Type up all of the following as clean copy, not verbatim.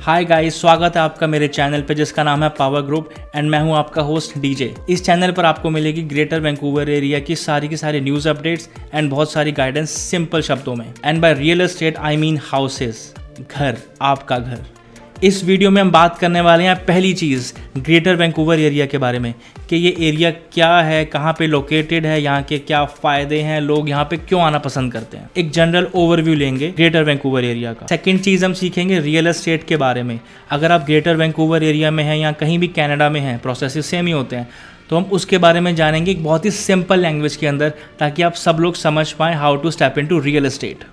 Hi guys, स्वागत है आपका मेरे चैनल पे जिसका नाम है पावर ग्रुप एंड मैं हूं आपका होस्ट डीजे। इस चैनल पर आपको मिलेगी ग्रेटर वैंकूवर एरिया की सारी न्यूज़ अपडेट्स एंड बहुत सारी गाइडेंस सिंपल शब्दों में। And by real estate I mean houses, घर, आपका घर। इस वीडियो में हम बात करने वाले हैं पहली चीज़ ग्रेटर वैंकूवर एरिया के बारे में कि ये एरिया क्या है, कहाँ पे लोकेटेड है, यहाँ के क्या फ़ायदे हैं, लोग यहाँ पे क्यों आना पसंद करते हैं। एक जनरल ओवरव्यू लेंगे ग्रेटर वैंकूवर एरिया का। सेकंड चीज़ हम सीखेंगे रियल एस्टेट के बारे में। अगर आप ग्रेटर वैंकूवर एरिया में हैं या कहीं भी कनाडा में हैं, प्रोसेस सेम ही होते हैं, तो हम उसके बारे में जानेंगे एक बहुत ही सिंपल लैंग्वेज के अंदर, ताकि आप सब लोग समझ पाएँ how to step into real estate.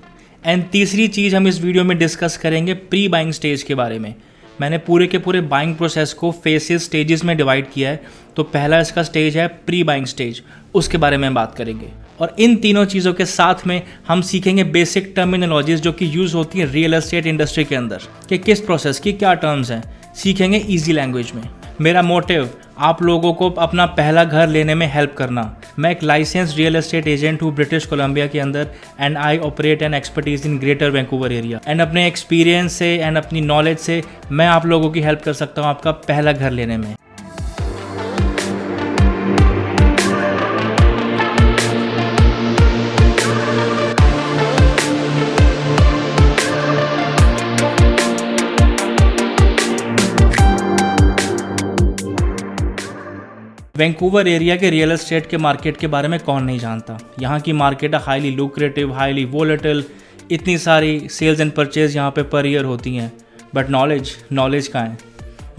And तीसरी चीज़ हम इस वीडियो में डिस्कस करेंगे प्री बाइंग स्टेज के बारे में। मैंने पूरे के पूरे बाइंग प्रोसेस को फेसेस स्टेजेस में डिवाइड किया है। तो पहला इसका स्टेज है प्री बाइंग स्टेज, उसके बारे में हम बात करेंगे। और इन तीनों चीज़ों के साथ में हम सीखेंगे बेसिक टर्मिनोलॉजीज जो कि यूज़ होती है रियल एस्टेट इंडस्ट्री के अंदर, कि किस प्रोसेस की क्या टर्म्स हैं, सीखेंगे ईजी लैंग्वेज में। मेरा मोटिव आप लोगों को अपना पहला घर लेने में हेल्प करना। मैं एक लाइसेंस रियल एस्टेट एजेंट हूँ ब्रिटिश कोलंबिया के अंदर and I operate an expertise in greater Vancouver area. And अपने एक्सपीरियंस से एंड अपनी नॉलेज से मैं आप लोगों की हेल्प कर सकता हूँ आपका पहला घर लेने में। वैंकूवर एरिया के रियल एस्टेट के मार्केट के बारे में कौन नहीं जानता। यहाँ की मार्केट है हाईली लुक्रेटिव, हाईली वोलेटिल, इतनी सारी सेल्स एंड परचेज यहाँ पे पर ईयर होती हैं। बट नॉलेज कहाँ है?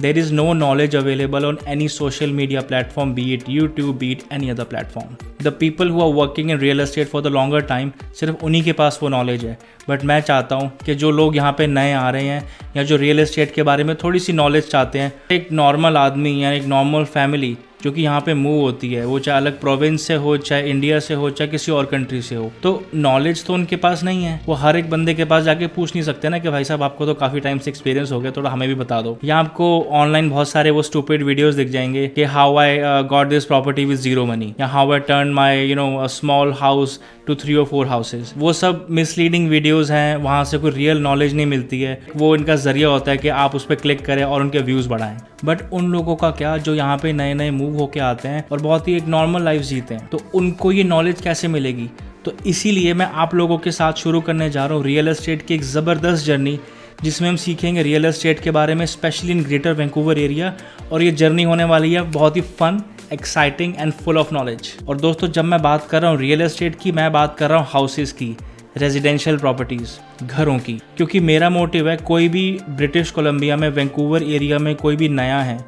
There is no knowledge available on any social media platform, be it YouTube, be it any other platform. The people who are working in real estate for the longer time, सिर्फ उन्हीं के पास वो knowledge है। But मैं चाहता हूँ कि जो लोग यहाँ पे नए आ रहे हैं या जो रियल एस्टेट के बारे में थोड़ी सी नॉलेज चाहते हैं, एक नॉर्मल आदमी या एक नॉर्मल फैमिली जो कि यहाँ पे मूव होती है, वो चाहे अलग प्रोविंस से हो, चाहे इंडिया से हो, चाहे किसी और कंट्री से हो, तो नॉलेज तो उनके पास नहीं है। वो हर एक बंदे के पास जाके पूछ नहीं सकते ना कि भाई साहब आपको तो काफ़ी टाइम से एक्सपीरियंस हो गया, थोड़ा हमें भी बता दो। या आपको ऑनलाइन बहुत सारे वो स्टूपिड वीडियोस दिख जाएंगे कि how I got this property with zero money, या how I turn my small house to 3 or 4 houses. वो सब मिसलीडिंग वीडियोज़ हैं, वहाँ से कोई रियल नॉलेज नहीं मिलती है। वो इनका जरिया होता है कि आप उस पर क्लिक करें और उनके व्यूज़ बढ़ाएं। बट उन लोगों का क्या जो यहाँ पे नए नए मूव होके आते हैं और बहुत ही एक नॉर्मल लाइफ जीते हैं, तो उनको ये नॉलेज कैसे मिलेगी? तो इसीलिए मैं आप लोगों के साथ शुरू करने जा रहा हूँ रियल एस्टेट की एक ज़बरदस्त जर्नी, जिसमें हम सीखेंगे रियल एस्टेट के बारे में, specially in greater Vancouver area. और ये जर्नी होने वाली है बहुत ही fun, exciting and full of knowledge. और दोस्तों, जब मैं बात कर रहा हूँ रियल एस्टेट की, मैं बात कर रहा हूँ हाउसेस की, रेजिडेंशियल प्रॉपर्टीज़, घरों की। क्योंकि मेरा मोटिव है कोई भी ब्रिटिश कोलंबिया में, वैंकूवर एरिया में कोई भी नया है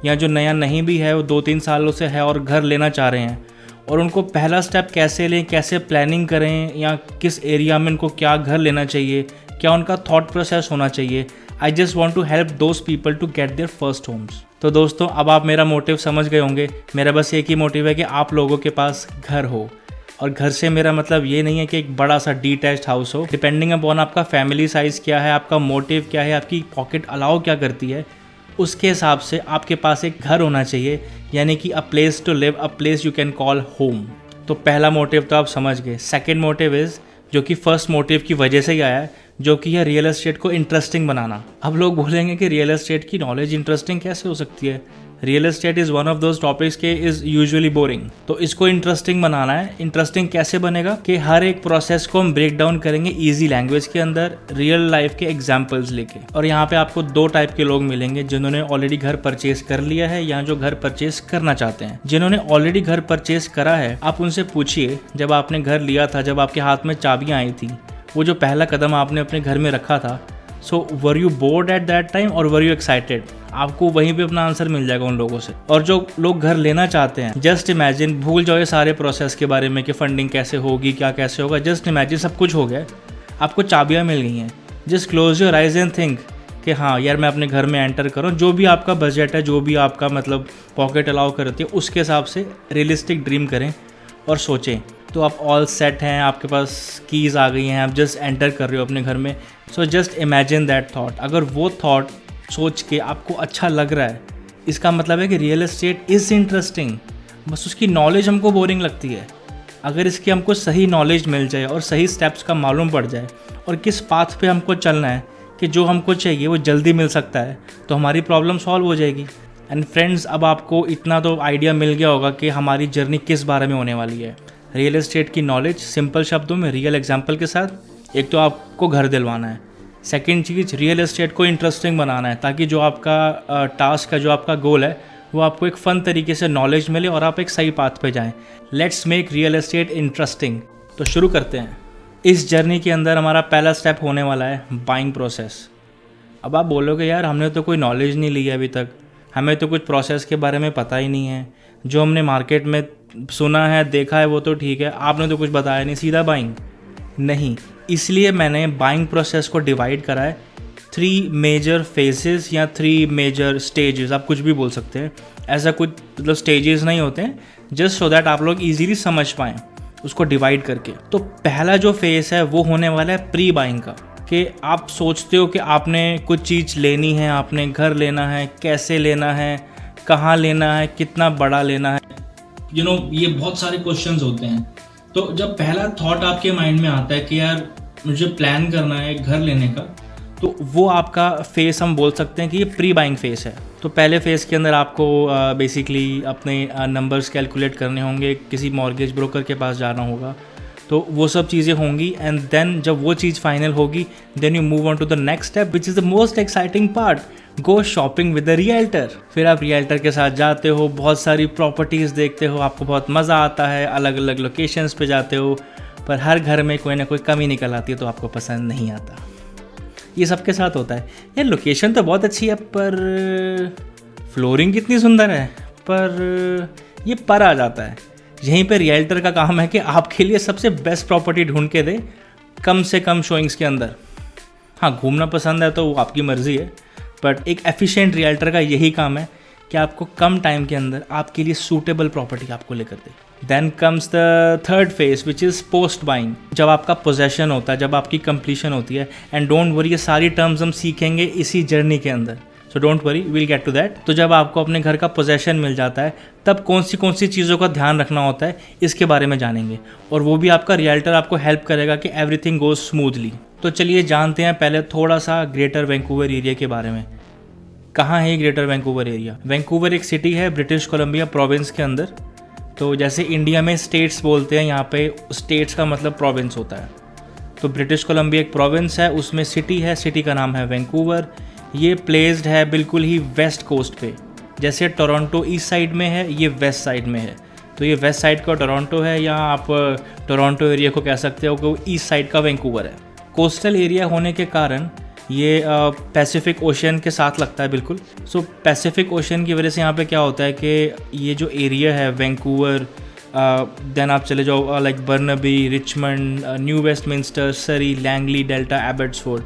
या जो नया नहीं भी है, वो 2-3 सालों से है और घर लेना चाह रहे हैं, और उनको पहला स्टेप कैसे लें, कैसे प्लानिंग करें, या किस एरिया में उनको क्या घर लेना चाहिए, क्या उनका थॉट प्रोसेस होना चाहिए। I just want to help those people to get their first homes. तो दोस्तों, अब आप मेरा मोटिव समझ गए होंगे। मेरा बस एक ही मोटिव है कि आप लोगों के पास घर हो। और घर से मेरा मतलब ये नहीं है कि एक बड़ा सा डिटैच्ड हाउस हो। डिपेंडिंग अपॉन आपका फैमिली साइज़ क्या है, आपका मोटिव क्या है, आपकी पॉकेट अलाउ क्या करती है, उसके हिसाब से आपके पास एक घर होना चाहिए, यानी कि a place to live, a place you can call home. तो पहला मोटिव तो आप समझ गए। सेकेंड मोटिव इज़, जो कि फर्स्ट मोटिव की वजह से ही आया है, जो कि है रियल एस्टेट को इंटरेस्टिंग बनाना। अब लोग बोलेंगे कि रियल एस्टेट की नॉलेज इंटरेस्टिंग कैसे हो सकती है? Real estate is one of those topics के इज़ यूजुअली बोरिंग। तो इसको इंटरेस्टिंग बनाना है। इंटरेस्टिंग कैसे बनेगा? कि हर एक प्रोसेस को हम ब्रेक डाउन करेंगे ईजी लैंग्वेज के अंदर, रियल लाइफ के एग्जाम्पल्स लेके। और यहाँ पे आपको 2 टाइप के लोग मिलेंगे, जिन्होंने ऑलरेडी घर परचेज कर लिया है या जो घर परचेज करना चाहते हैं। जिन्होंने ऑलरेडी घर परचेज करा है, आप उनसे पूछिए, जब आपने घर लिया था, जब आपके हाथ में चाबियाँ आई थी, वो जो पहला कदम आपने अपने घर में रखा था, so were you bored at that time और वर यू एक्साइटेड? आपको वहीं पे अपना आंसर मिल जाएगा उन लोगों से। और जो लोग घर लेना चाहते हैं, जस्ट इमेजिन, भूल जाओ ये सारे प्रोसेस के बारे में कि फंडिंग कैसे होगी, क्या कैसे होगा। जस्ट इमेजिन सब कुछ हो गया, आपको चाबियाँ मिल गई हैं। Just close your eyes and think कि हाँ यार, मैं अपने घर में एंटर करूँ। जो भी आपका बजट है, जो भी आपका मतलब पॉकेट अलाउ करती है, उसके हिसाब से रियलिस्टिक ड्रीम करें और सोचें। तो आप ऑल सेट हैं, आपके पास कीज़ आ गई हैं, आप जस्ट एंटर कर रहे हो अपने घर में। So just imagine that thought. अगर वो थॉट सोच के आपको अच्छा लग रहा है, इसका मतलब है कि रियल एस्टेट इज़ इंटरेस्टिंग, बस उसकी नॉलेज हमको बोरिंग लगती है। अगर इसकी हमको सही नॉलेज मिल जाए और सही स्टेप्स का मालूम पड़ जाए और किस पाथ पे हमको चलना है, कि जो हमको चाहिए वो जल्दी मिल सकता है तो हमारी प्रॉब्लम सॉल्व हो जाएगी। एंड फ्रेंड्स, अब आपको इतना तो आइडिया मिल गया होगा कि हमारी जर्नी किस बारे में होने वाली है। रियल एस्टेट की नॉलेज सिंपल शब्दों में रियल एग्जाम्पल के साथ। एक तो आपको घर दिलवाना है, सेकेंड चीज़ रियल एस्टेट को इंटरेस्टिंग बनाना है ताकि जो आपका टास्क है, जो आपका गोल है, वो आपको एक फ़न तरीके से नॉलेज मिले और आप एक सही पाथ पे जाएं। Let's make real estate interesting. तो शुरू करते हैं। इस जर्नी के अंदर हमारा पहला स्टेप होने वाला है बाइंग प्रोसेस। अब आप बोलोगे यार हमने तो कोई नॉलेज नहीं ली है अभी तक, हमें तो कुछ प्रोसेस के बारे में पता ही नहीं है, जो हमने मार्केट में सुना है देखा है वो तो ठीक है, आपने तो कुछ बताया नहीं, सीधा बाइंग। नहीं, इसलिए मैंने बाइंग प्रोसेस को डिवाइड करा है 3 मेजर फेजेस या 3 मेजर स्टेजेस, आप कुछ भी बोल सकते हैं। ऐसा कुछ मतलब स्टेजेस नहीं होते हैं, जस्ट सो दैट आप लोग ईजीली समझ पाएँ उसको डिवाइड करके। तो पहला जो फेस है वो होने वाला है प्री बाइंग का, कि आप सोचते हो कि आपने कुछ चीज़ लेनी है, आपने घर लेना है, कैसे लेना है, कहाँ लेना है, कितना बड़ा लेना है, ये बहुत सारे क्वेश्चंस होते हैं। तो जब पहला थॉट आपके माइंड में आता है कि यार मुझे प्लान करना है घर लेने का, तो वो आपका फेस हम बोल सकते हैं कि ये प्री बाइंग फेस है। तो पहले फेस के अंदर आपको बेसिकली अपने नंबर्स कैलकुलेट करने होंगे, किसी मॉर्गेज ब्रोकर के पास जाना होगा, तो वो सब चीज़ें होंगी। एंड देन जब वो चीज़ फाइनल होगी, then you move on to the next step which is the most exciting part, go shopping with the realtor. फिर आप रियल्टर के साथ जाते हो, बहुत सारी प्रॉपर्टीज़ देखते हो, आपको बहुत मज़ा आता है, अलग अलग लोकेशंस पे जाते हो, पर हर घर में कोई ना कोई कमी निकल आती है तो आपको पसंद नहीं आता। ये सबके साथ होता है, यार लोकेशन तो बहुत अच्छी है पर फ्लोरिंग कितनी सुंदर है, पर ये पर आ जाता है। यहीं पे रियल्टर का काम है कि आपके लिए सबसे बेस्ट प्रॉपर्टी ढूंढ के दे कम से कम शोइंग्स के अंदर। हाँ, घूमना पसंद है तो वो आपकी मर्ज़ी है, बट एक एफिशिएंट रियल्टर का यही काम है कि आपको कम टाइम के अंदर आपके लिए सूटेबल प्रॉपर्टी आपको लेकर दे। Then comes the third phase which is post buying, जब आपका पोजेशन होता है, जब आपकी कंप्लीशन होती है। एंड डोंट वरी, ये सारी टर्म्स हम सीखेंगे इसी जर्नी के अंदर, so don't worry, will get to that. तो जब आपको अपने घर का पोजेशन मिल जाता है, तब कौन सी चीज़ों का ध्यान रखना होता है इसके बारे में जानेंगे, और वो भी आपका रियल्टर आपको हेल्प करेगा कि एवरीथिंग गोज स्मूथली। तो चलिए जानते हैं पहले थोड़ा सा ग्रेटर वैंकूवर एरिया के बारे में। कहाँ है ये ग्रेटर वैंकूवर एरिया? वैंकूवर एक सिटी है ब्रिटिश कोलंबिया प्रोविंस के अंदर। तो जैसे इंडिया में स्टेट्स बोलते हैं, यहाँ पे स्टेट्स का मतलब प्रोविंस होता है। तो ब्रिटिश कोलंबिया एक प्रोविंस है, उसमें सिटी है, सिटी का नाम है वैंकूवर। ये प्लेस्ड है बिल्कुल ही वेस्ट कोस्ट पे, जैसे टोरंटो ईस्ट साइड में है, ये वेस्ट साइड में है। तो ये वेस्ट साइड का टोरंटो है, या आप टोरंटो एरिया को कह सकते हो कि ईस्ट साइड का वैंकूवर है। कोस्टल एरिया होने के कारण ये पैसिफिक ओशन के साथ लगता है बिल्कुल। सो पैसिफिक ओशन की वजह से यहाँ पे क्या होता है कि ये जो एरिया है वैंकूवर, देन आप चले जाओ like Burnaby, Richmond, new Westminster, सरी, लैंगली, डेल्टा, एबट्सफोर्ड,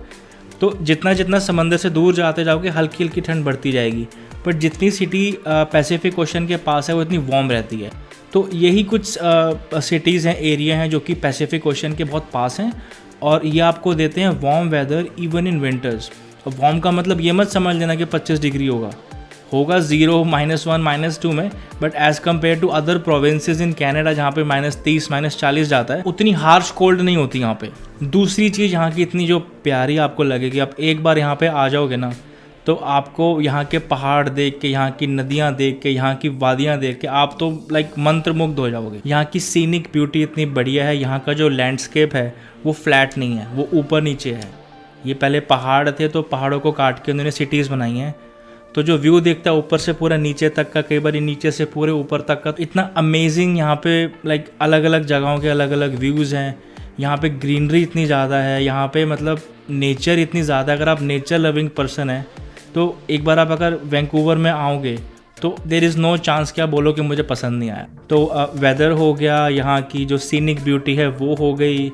तो जितना जितना समंदर से दूर जाते जाओगे हल्की हल्की ठंड बढ़ती जाएगी, बट जितनी सिटी पैसिफिक ओशन के पास है वो इतनी वार्म रहती है। तो यही कुछ सिटीज़ हैं, एरिया हैं जो कि पैसिफिक ओशन के बहुत पास हैं, और ये आपको देते हैं warm weather even in winters. और वार्म का मतलब ये मत समझ लेना कि 25 डिग्री होगा 0, -1, -2 में, but as compare to other provinces in Canada जहाँ पे -30, -40 जाता है, उतनी हार्श कोल्ड नहीं होती यहाँ पे। दूसरी चीज़ यहाँ की इतनी जो प्यारी आपको लगेगी, आप एक बार यहाँ पे आ जाओगे ना, तो आपको यहाँ के पहाड़ देख के, यहाँ की नदियाँ देख के, यहाँ की वादियाँ देख के आप तो लाइक मंत्रमुग्ध हो जाओगे। यहाँ की सीनिक ब्यूटी इतनी बढ़िया है, यहाँ का जो लैंडस्केप है वो फ्लैट नहीं है, वो ऊपर नीचे है। ये पहले पहाड़ थे तो पहाड़ों को काट के उन्होंने सिटीज़ बनाई हैं, तो जो व्यू देखता है ऊपर से पूरा नीचे तक का, कई बार नीचे से पूरे ऊपर तक का, तो इतना अमेजिंग यहाँ पे लाइक अलग अलग जगहों के अलग अलग व्यूज़ हैं। यहाँ पे ग्रीनरी इतनी ज़्यादा है, यहाँ पे मतलब नेचर इतनी ज़्यादा। अगर आप नेचर लविंग पर्सन है तो एक बार आप अगर वैंकूवर में आओगे तो देर इज़ नो चांस कि आप बोलो कि मुझे पसंद नहीं आया। तो वेदर हो गया, यहाँ की जो सीनिक ब्यूटी है वो हो गई।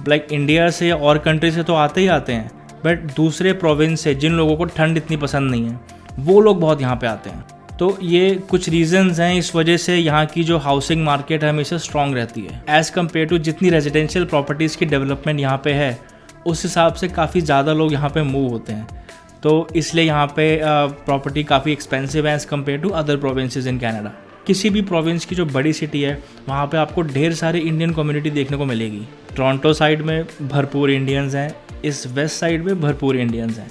लाइक इंडिया से और कंट्री से तो आते ही आते हैं, बट दूसरे प्रोविंस से जिन लोगों को ठंड इतनी पसंद नहीं है वो लोग बहुत यहाँ पे आते हैं। तो ये कुछ रीजंस हैं, इस वजह से यहाँ की जो हाउसिंग मार्केट है हमेशा स्ट्रॉन्ग रहती है एज़ कम्पेयर टू जितनी रेजिडेंशियल प्रॉपर्टीज़ की डेवलपमेंट यहाँ पे है, उस हिसाब से काफ़ी ज़्यादा लोग यहाँ पे मूव होते हैं। तो इसलिए यहाँ पे प्रॉपर्टी काफ़ी एक्सपेंसिव है as compare to other provinces in Canada. किसी भी प्रोविंस की जो बड़ी सिटी है वहाँ पे आपको ढेर सारे इंडियन कम्युनिटी देखने को मिलेगी। टोरंटो साइड में भरपूर इंडियंस हैं, इस वेस्ट साइड में भरपूर इंडियंस हैं,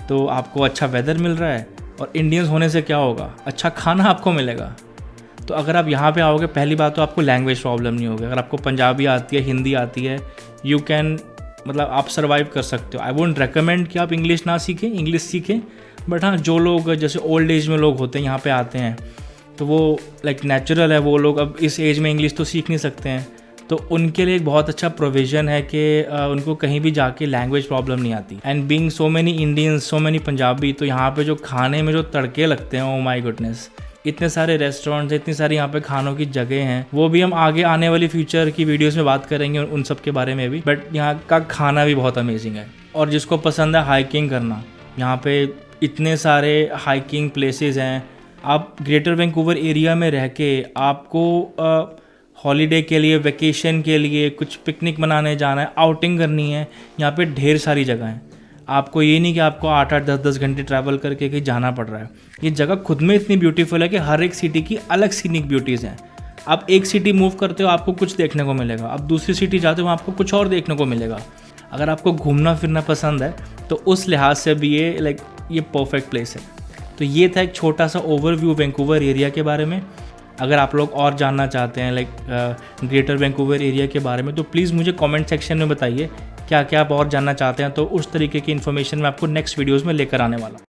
तो आपको अच्छा वेदर मिल रहा है और इंडियंस होने से क्या होगा, अच्छा खाना आपको मिलेगा। तो अगर आप यहाँ पे आओगे, पहली बात तो आपको लैंग्वेज प्रॉब्लम नहीं होगी। अगर आपको पंजाबी आती है, हिंदी आती है, यू कैन मतलब आप सर्वाइव कर सकते हो। आई वोंट रेकमेंड कि आप इंग्लिश ना सीखें, इंग्लिश सीखें, बट हाँ जो लोग जैसे ओल्ड एज में लोग होते हैं यहाँ पे आते हैं, तो वो लाइक नेचुरल है, वो लोग अब इस एज में इंग्लिश तो सीख नहीं सकते हैं, तो उनके लिए एक बहुत अच्छा प्रोविज़न है कि उनको कहीं भी जाके लैंग्वेज प्रॉब्लम नहीं आती। And being so many Indians, so many Punjabi, तो यहाँ पे जो खाने में जो तड़के लगते हैं, ओ माय गुडनेस, इतने सारे रेस्टोरेंट्स हैं, इतनी सारी यहाँ पे खानों की जगह हैं। वो भी हम आगे आने वाली फ्यूचर की वीडियोस में बात करेंगे उन सब के बारे में भी, बट यहाँ का खाना भी बहुत अमेजिंग है। और जिसको पसंद है हाइकिंग करना, यहाँ पे इतने सारे हाइकिंग प्लेसेस हैं। आप ग्रेटर वैंकूवर एरिया में रह के आपको हॉलीडे के लिए, वेकेशन के लिए, कुछ पिकनिक मनाने जाना है, आउटिंग करनी है, यहाँ पे ढेर सारी जगह हैं। आपको ये नहीं कि आपको 8-8, 10-10 घंटे ट्रैवल करके कहीं जाना पड़ रहा है। ये जगह खुद में इतनी ब्यूटीफुल है कि हर एक सिटी की अलग सीनिक ब्यूटीज़ हैं। आप एक सिटी मूव करते हो, आपको कुछ देखने को मिलेगा, आप दूसरी सिटी जाते हो, आपको कुछ और देखने को मिलेगा। अगर आपको घूमना फिरना पसंद है तो उस लिहाज से भी ये परफेक्ट प्लेस है। तो ये था एक छोटा सा ओवरव्यू वैंकूवर एरिया के बारे में। अगर आप लोग और जानना चाहते हैं ग्रेटर वैंकूवर एरिया के बारे में, तो प्लीज़ मुझे कमेंट सेक्शन में बताइए क्या क्या आप और जानना चाहते हैं। तो उस तरीके की इन्फॉर्मेशन मैं आपको नेक्स्ट वीडियोज़ में लेकर आने वाला हूँ।